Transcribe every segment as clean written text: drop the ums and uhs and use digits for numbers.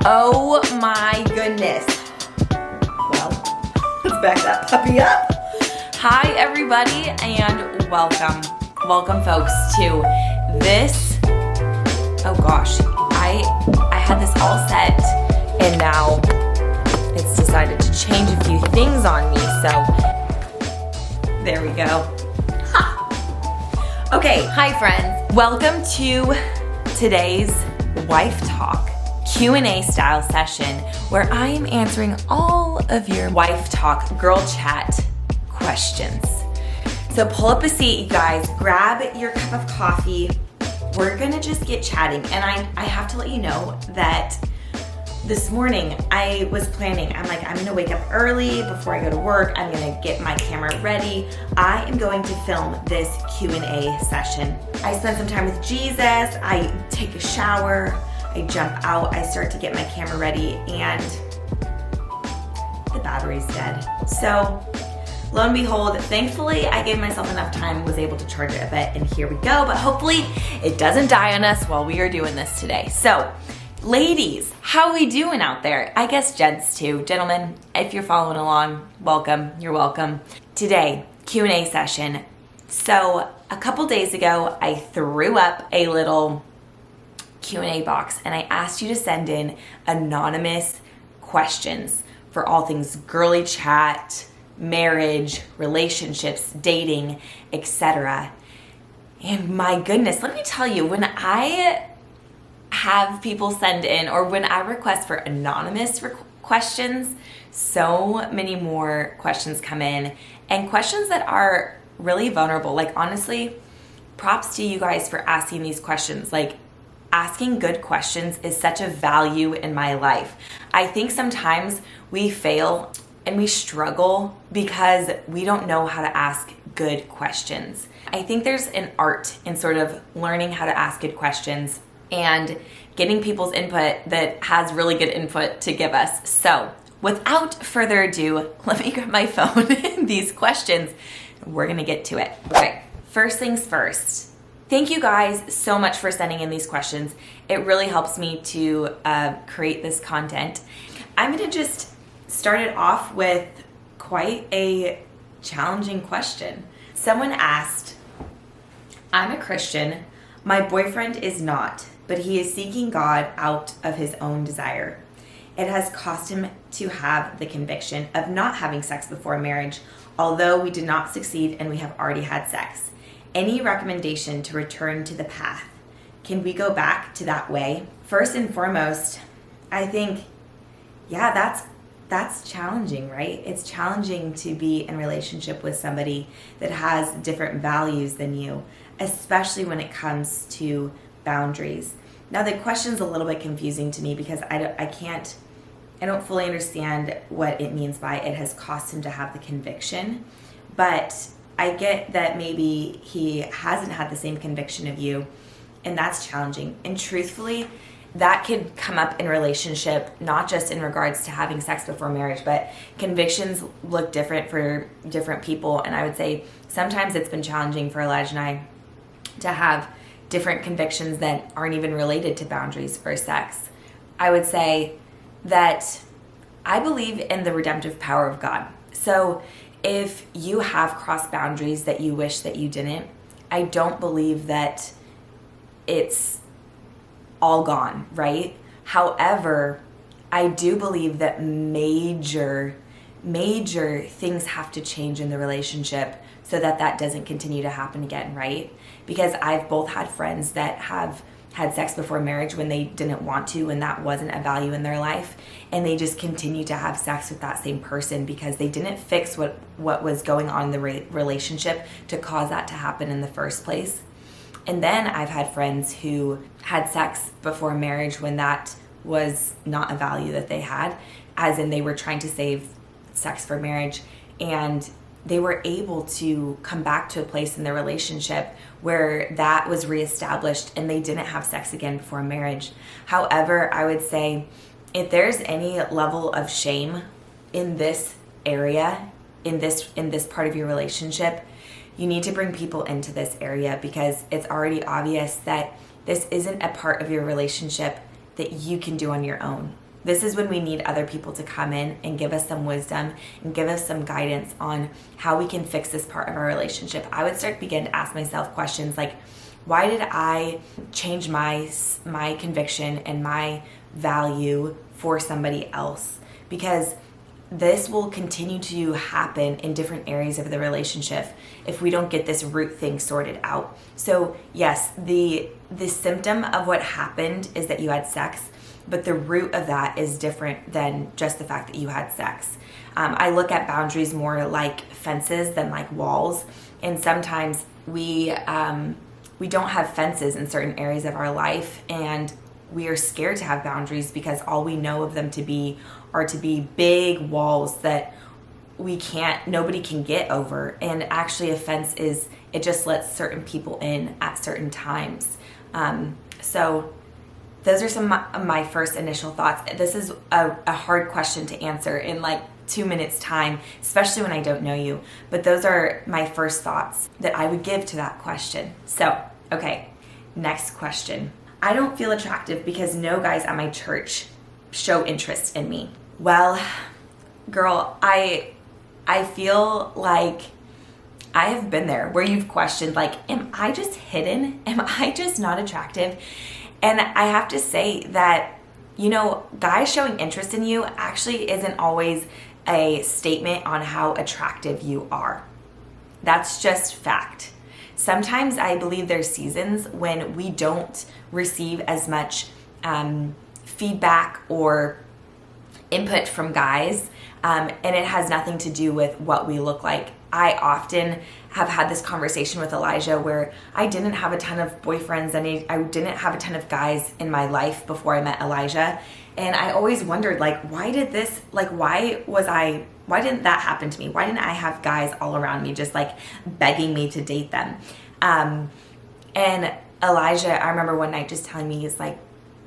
Oh my goodness. Well, let's back that puppy up. Hi everybody and welcome. Welcome folks to this. Oh gosh, I had this all set and now it's decided to change a few things on me, so there we go. Ha. Okay, hi friends. Welcome to today's Wife Talk Q&A style session where I am answering all of your wife talk, girl chat questions. So pull up a seat, you guys, grab your cup of coffee. We're gonna just get chatting. And I have to let you know that this morning I was planning, I'm gonna wake up early before I go to work. I'm gonna get my camera ready. I am going to film this Q&A session. I spend some time with Jesus, I take a shower, I jump out, I start to get my camera ready, and the battery's dead. So, lo and behold, thankfully I gave myself enough time, was able to charge it a bit, and here we go. But hopefully it doesn't die on us while we are doing this today. So, ladies, how are we doing out there? I guess gents too. Gentlemen, if you're following along, welcome, you're welcome. Today, Q&A session. So, a couple days ago, I threw up a little Q&A box and I asked you to send in anonymous questions for all things girly chat, marriage, relationships, dating, etc. And my goodness, let me tell you, when I have people send in, or when I request for anonymous questions, so many more questions come in, and questions that are really vulnerable. Like, honestly, props to you guys for asking these questions. Like, asking good questions is such a value in my life. I think sometimes we fail and we struggle because we don't know how to ask good questions. I think there's an art in sort of learning how to ask good questions and getting people's input that has really good input to give us. So without further ado, let me grab my phone and these questions. We're gonna get to it. Okay, first things first. Thank you guys so much for sending in these questions. It really helps me to create this content. I'm gonna just start it off with quite a challenging question. Someone asked, I'm a Christian, my boyfriend is not, but he is seeking God out of his own desire. It has cost him to have the conviction of not having sex before marriage, although we did not succeed and we have already had sex. Any recommendation to return to the path? Can we go back to that way? First and foremost, I think, yeah, that's challenging, right? It's challenging to be in a relationship with somebody that has different values than you, especially when it comes to boundaries. Now, the question's a little bit confusing to me because I don't fully understand what it means by it has cost him to have the conviction, but I get that maybe he hasn't had the same conviction of you, and that's challenging. And truthfully, that could come up in relationship, not just in regards to having sex before marriage, but convictions look different for different people. And I would say sometimes it's been challenging for Elijah and I to have different convictions that aren't even related to boundaries for sex. I would say that I believe in the redemptive power of God. So if you have crossed boundaries that you wish that you didn't, I don't believe that it's all gone, right? However, I do believe that major things have to change in the relationship so that that doesn't continue to happen again, right? Because I've both had friends that have had sex before marriage when they didn't want to, and that wasn't a value in their life, and they just continue to have sex with that same person because they didn't fix what was going on in the relationship to cause that to happen in the first place. And then I've had friends who had sex before marriage when that was not a value that they had, as in they were trying to save sex for marriage, and they were able to come back to a place in their relationship where that was reestablished and they didn't have sex again before marriage. However, I would say if there's any level of shame in this area, in this part of your relationship, you need to bring people into this area because it's already obvious that this isn't a part of your relationship that you can do on your own. This is when we need other people to come in and give us some wisdom and give us some guidance on how we can fix this part of our relationship. I would begin to ask myself questions like, why did I change my conviction and my value for somebody else? Because this will continue to happen in different areas of the relationship if we don't get this root thing sorted out. So yes, the symptom of what happened is that you had sex, but the root of that is different than just the fact that you had sex. I look at boundaries more like fences than like walls, and sometimes we don't have fences in certain areas of our life, and we are scared to have boundaries because all we know of them are to be big walls that nobody can get over. And actually a fence it just lets certain people in at certain times. So those are some of my first initial thoughts. This is a hard question to answer in like 2 minutes time, especially when I don't know you. But those are my first thoughts that I would give to that question. So, okay, next question. I don't feel attractive because no guys at my church show interest in me. Well, girl, I feel like I have been there where you've questioned, like, am I just hidden? Am I just not attractive? And I have to say that, guys showing interest in you actually isn't always a statement on how attractive you are. That's just fact. Sometimes I believe there's seasons when we don't receive as much feedback or input from guys, and it has nothing to do with what we look like. I often have had this conversation with Elijah where I didn't have a ton of boyfriends and I didn't have a ton of guys in my life before I met Elijah. And I always wondered, like, why didn't that happen to me? Why didn't I have guys all around me just like begging me to date them? And Elijah, I remember one night just telling me, he's like,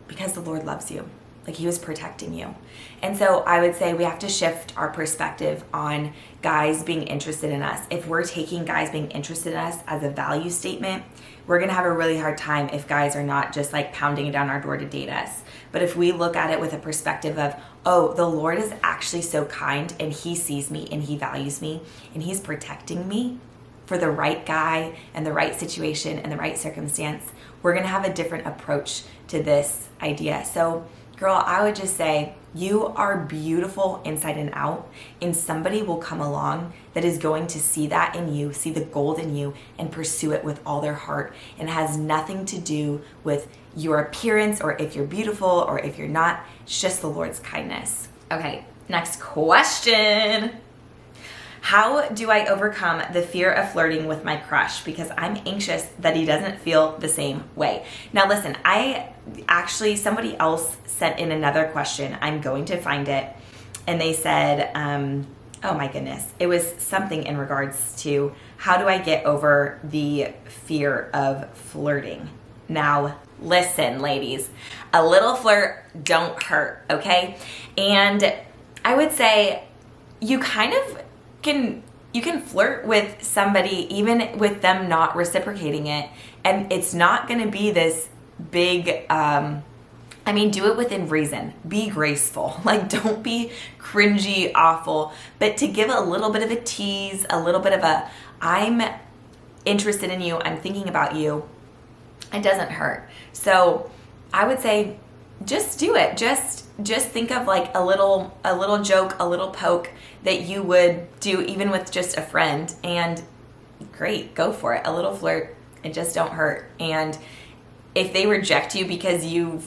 because the Lord loves you. Like, he was protecting you. And so I would say we have to shift our perspective on guys being interested in us. If we're taking guys being interested in us as a value statement, we're going to have a really hard time if guys are not just like pounding down our door to date us. But if we look at it with a perspective of, oh, the Lord is actually so kind and he sees me and he values me and he's protecting me for the right guy and the right situation and the right circumstance, we're going to have a different approach to this idea. So, girl, I would just say you are beautiful inside and out, and somebody will come along that is going to see that in you, see the gold in you, and pursue it with all their heart. And it has nothing to do with your appearance or if you're beautiful or if you're not. It's just the Lord's kindness. Okay, next question. How do I overcome the fear of flirting with my crush? Because I'm anxious that he doesn't feel the same way. Now listen, somebody else sent in another question. I'm going to find it. And they said, oh my goodness, it was something in regards to how do I get over the fear of flirting? Now listen, ladies, a little flirt don't hurt, okay? And I would say you can flirt with somebody even with them not reciprocating it, and it's not going to be this big do it within reason. Be graceful. Like, don't be cringy, awful, but to give a little bit of a tease, a little bit of a I'm interested in you, I'm thinking about you, it doesn't hurt. So I would say just do it. Just think of like a little joke, a little poke that you would do even with just a friend, and great, go for it. A little flirt, it just don't hurt. And if they reject you because you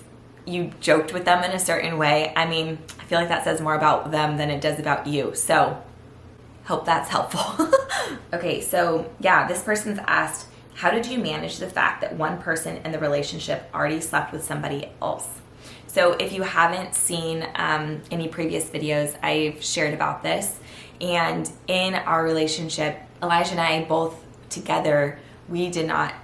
joked with them in a certain way, I feel like that says more about them than it does about you. So hope that's helpful. Okay, so yeah, this person's asked, how did you manage the fact that one person in the relationship already slept with somebody else? So if you haven't seen any previous videos, I've shared about this. And in our relationship, Elijah and I both together, we did not,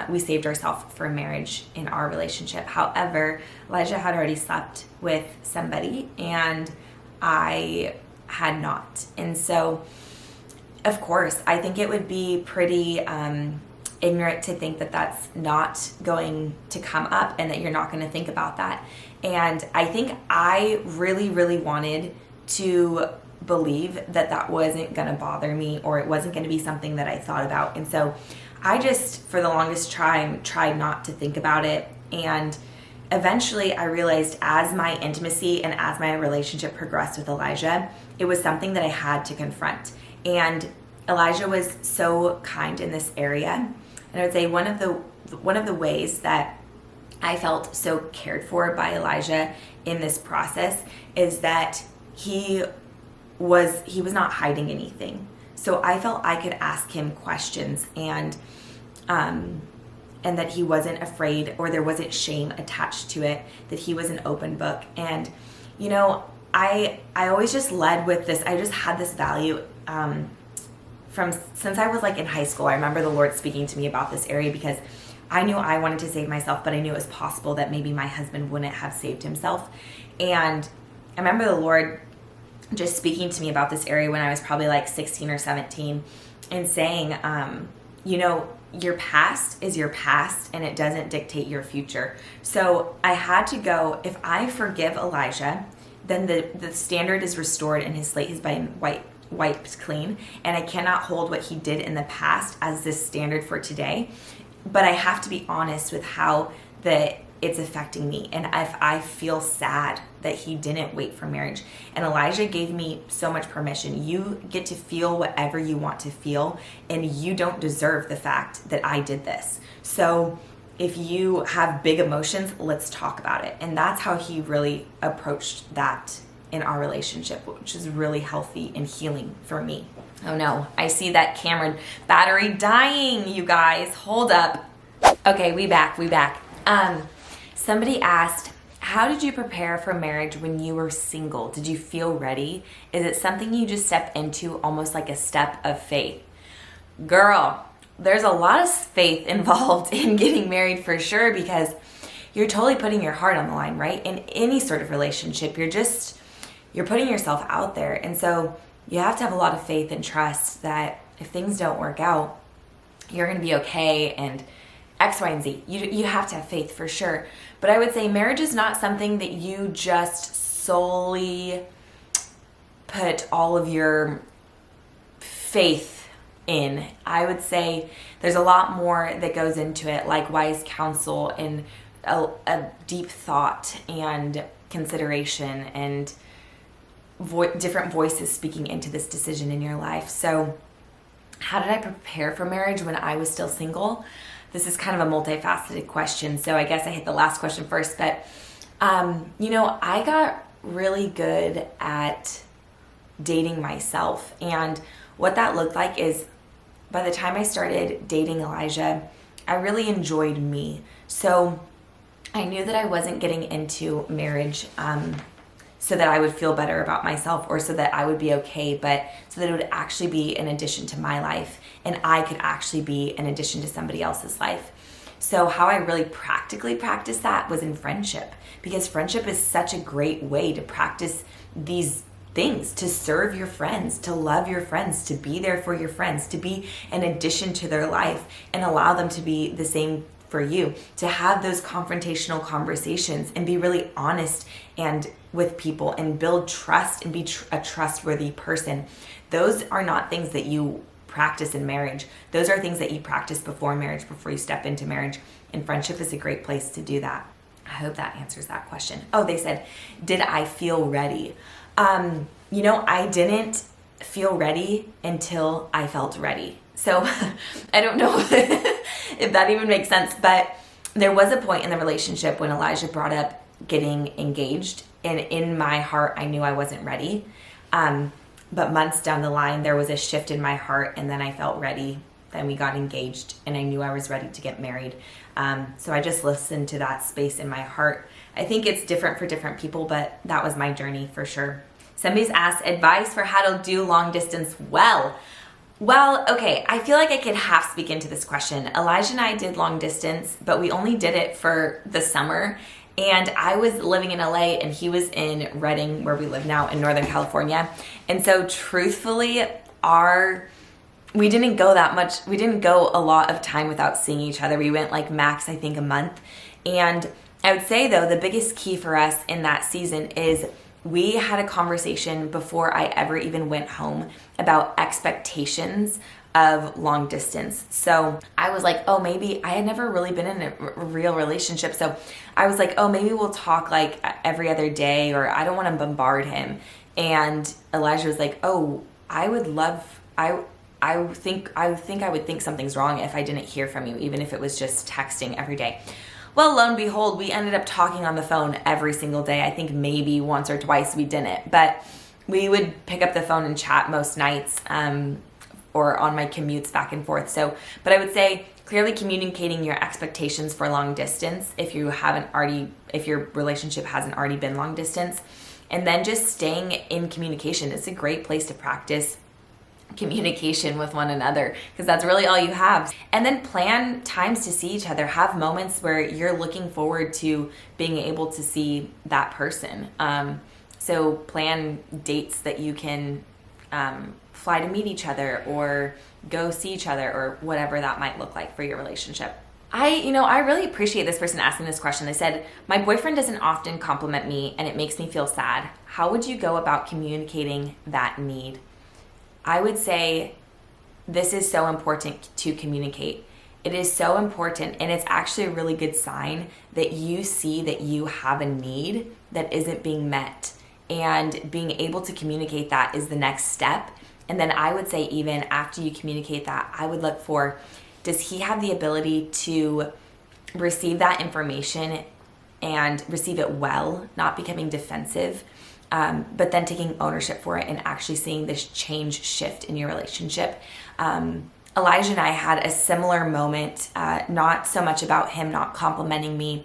we saved ourselves for marriage in our relationship. However, Elijah had already slept with somebody and I had not. And so, of course, I think it would be pretty ignorant to think that that's not going to come up and that you're not going to think about that. And I think I really, really wanted to believe that that wasn't going to bother me, or it wasn't going to be something that I thought about. And so I just, for the longest time, tried not to think about it. And eventually I realized as my intimacy and as my relationship progressed with Elijah, it was something that I had to confront. And Elijah was so kind in this area. And I would say one of the ways that I felt so cared for by Elijah in this process is that he was not hiding anything. So I felt I could ask him questions, and that he wasn't afraid, or there wasn't shame attached to it, that he was an open book. And you know, I always just led with this. I just had this value since I was like in high school. I remember the Lord speaking to me about this area because I knew I wanted to save myself, but I knew it was possible that maybe my husband wouldn't have saved himself. And I remember the Lord just speaking to me about this area when I was probably like 16 or 17 and saying, you know, your past is your past and it doesn't dictate your future. So I had to go, if I forgive Elijah, then the standard is restored and his slate has been wiped clean, and I cannot hold what he did in the past as this standard for today. But I have to be honest with how it's affecting me, and if I feel sad that he didn't wait for marriage. And Elijah gave me so much permission. You get to feel whatever you want to feel, and you don't deserve the fact that I did this. So if you have big emotions, let's talk about it. And that's how he really approached that in our relationship, which is really healthy and healing for me. Oh no, I see that camera battery dying, you guys. Hold up. Okay, we back. Somebody asked, how did you prepare for marriage when you were single? Did you feel ready? Is it something you just step into almost like a step of faith? Girl, there's a lot of faith involved in getting married for sure, because you're totally putting your heart on the line, right? In any sort of relationship, you're putting yourself out there. And so you have to have a lot of faith and trust that if things don't work out, you're going to be okay, and X, Y, and Z. You have to have faith for sure. But I would say marriage is not something that you just solely put all of your faith in. I would say there's a lot more that goes into it, like wise counsel and a deep thought and consideration and different voices speaking into this decision in your life. So how did I prepare for marriage when I was still single? This is kind of a multifaceted question, so I guess I hit the last question first. But, you know, I got really good at dating myself. And what that looked like is by the time I started dating Elijah, I really enjoyed me. So I knew that I wasn't getting into marriage so that I would feel better about myself or so that I would be okay, but so that it would actually be an addition to my life and I could actually be an addition to somebody else's life. So how I really practically practiced that was in friendship, because friendship is such a great way to practice these things, to serve your friends, to love your friends, to be there for your friends, to be an addition to their life and allow them to be the same for you, to have those confrontational conversations and be really honest and with people and build trust and be a trustworthy person. Those are not things that you practice in marriage. Those are things that you practice before marriage, before you step into marriage. And friendship is a great place to do that. I hope that answers that question. Oh, they said, did I feel ready? You know, I didn't feel ready until I felt ready. So I don't know if that even makes sense, but there was a point in the relationship when Elijah brought up getting engaged, and in my heart, I knew I wasn't ready. But months down the line, there was a shift in my heart, and then I felt ready. Then we got engaged, and I knew I was ready to get married. So I just listened to that space in my heart. I think it's different for different people, but that was my journey for sure. Somebody's asked advice for how to do long distance well. Well, okay, I feel like I could half speak into this question. Elijah and I did long distance, but we only did it for the summer. And I was living in LA and he was in Redding, where we live now in Northern California. And so truthfully, our we didn't go a lot of time without seeing each other. We went like max, I think, a month. And I would say though, the biggest key for us in that season is we had a conversation before I ever even went home about expectations of long distance. So I was like, oh, maybe I had never really been in a real relationship. So I was like, oh, maybe we'll talk like every other day, or I don't want to bombard him. And Elijah was like, oh, I think I would think something's wrong if I didn't hear from you, even if it was just texting every day. Well, lo and behold, we ended up talking on the phone every single day. I think maybe once or twice we didn't, but we would pick up the phone and chat most nights, or on my commutes back and forth. So, but I would say clearly communicating your expectations for long distance if your relationship hasn't already been long distance, and then just staying in communication. It's a great place to practice communication with one another, because that's really all you have. And then plan times to see each other. Have moments where you're looking forward to being able to see that person. So plan dates that you can fly to meet each other, or go see each other, or whatever that might look like for your relationship. I really appreciate this person asking this question. They said, my boyfriend doesn't often compliment me and it makes me feel sad. How would you go about communicating that need? I would say this is so important to communicate. It is so important, and it's actually a really good sign that you see that you have a need that isn't being met, and being able to communicate that is the next step. And then I would say, even after you communicate that, I would look for, does he have the ability to receive that information and receive it well, not becoming defensive, but then taking ownership for it and actually seeing this change shift in your relationship. Elijah and I had a similar moment, not so much about him not complimenting me,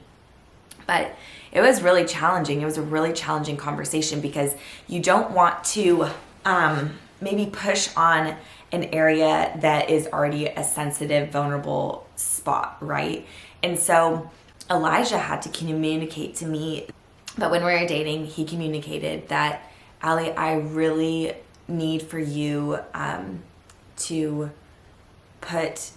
but it was really challenging. It was a really challenging conversation, because you don't want to maybe push on an area that is already a sensitive, vulnerable spot, right? And so Elijah had to communicate to me, but when we were dating, he communicated that, Alley, I really need for you to put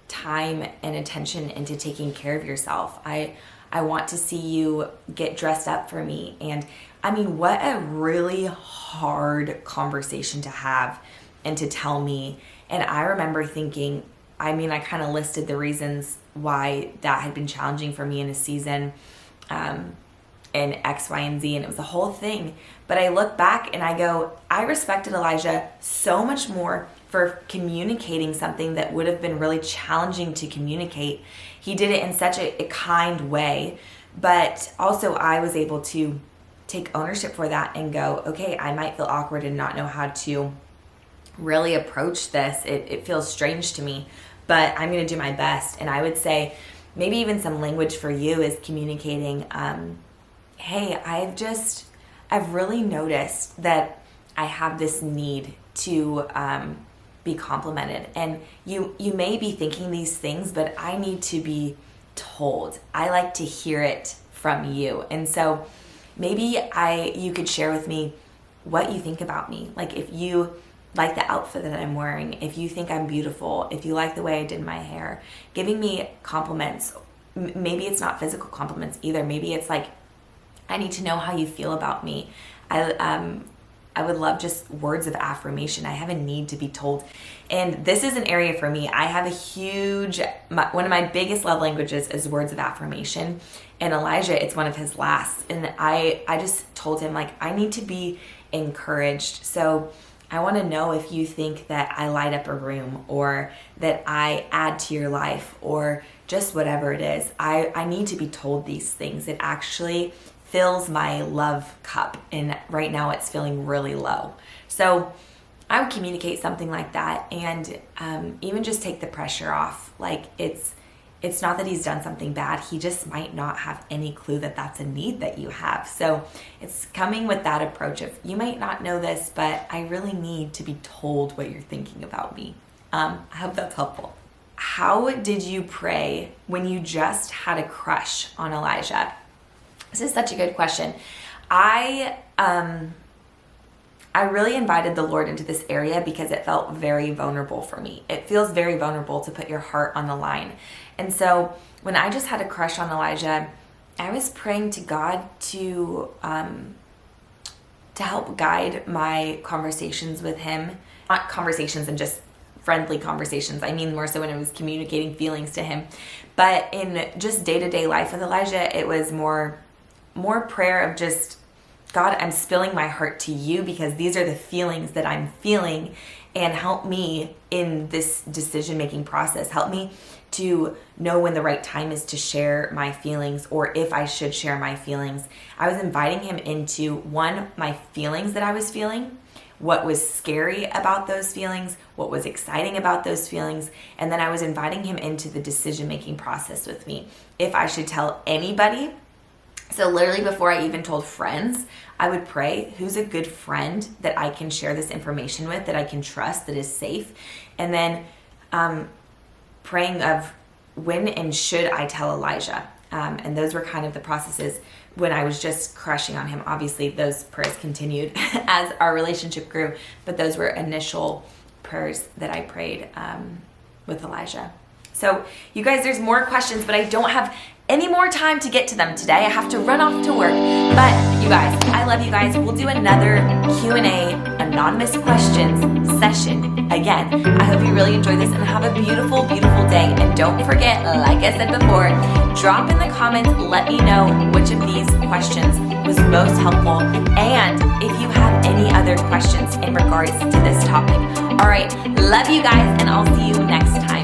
time and attention into taking care of yourself. I want to see you get dressed up for me. And I mean, what a really hard conversation to have and to tell me. And I remember thinking, I kind of listed the reasons why that had been challenging for me in a season, and X, Y, and Z, and it was the whole thing. But I look back and I go, I respected Elijah so much more for communicating something that would have been really challenging to communicate. He did it in such a kind way, but also I was able to take ownership for that and go, okay, I might feel awkward and not know how to really approach this. It feels strange to me, but I'm going to do my best. And I would say maybe even some language for you is communicating, hey, I've really noticed that I have this need to be complimented. And you may be thinking these things, but I need to be told. I like to hear it from you. And so maybe you could share with me what you think about me. Like, if you like the outfit that I'm wearing, if you think I'm beautiful, if you like the way I did my hair, giving me compliments. Maybe it's not physical compliments either. Maybe it's like, I need to know how you feel about me. I would love just words of affirmation. I have a need to be told. And this is an area for me. I have one of my biggest love languages is words of affirmation. And Elijah, it's one of his last. And I just told him, like, I need to be encouraged. So I want to know if you think that I light up a room, or that I add to your life, or just whatever it is. I need to be told these things. It actually fills my love cup, and right now it's feeling really low. So I would communicate something like that, and even just take the pressure off. Like, it's not that he's done something bad. He just might not have any clue that that's a need that you have. So it's coming with that approach of, you might not know this, but I really need to be told what you're thinking about me. I hope that's helpful. How did you pray when you just had a crush on Elijah? This is such a good question. I I really invited the Lord into this area because it felt very vulnerable for me. It feels very vulnerable to put your heart on the line. And so when I just had a crush on Elijah, I was praying to God to help guide my conversations with him. Not conversations and just friendly conversations. I mean more so when I was communicating feelings to him. But in just day-to-day life with Elijah, it was more prayer of just, God, I'm spilling my heart to you because these are the feelings that I'm feeling, and help me in this decision-making process. Help me to know when the right time is to share my feelings, or if I should share my feelings. I was inviting him into, one, my feelings that I was feeling, what was scary about those feelings, what was exciting about those feelings, and then I was inviting him into the decision-making process with me. If I should tell anybody. So literally before I even told friends, I would pray, who's a good friend that I can share this information with, that I can trust, that is safe? And then praying of when and should I tell Elijah? And those were kind of the processes when I was just crushing on him. Obviously, those prayers continued as our relationship grew, but those were initial prayers that I prayed with Elijah. So you guys, there's more questions, but I don't have any more time to get to them today. I have to run off to work. But you guys, I love you guys. We'll do another Q&A anonymous questions session again. I hope you really enjoyed this and have a beautiful, beautiful day. And don't forget, like I said before, drop in the comments, let me know which of these questions was most helpful, and if you have any other questions in regards to this topic. All right, love you guys, and I'll see you next time.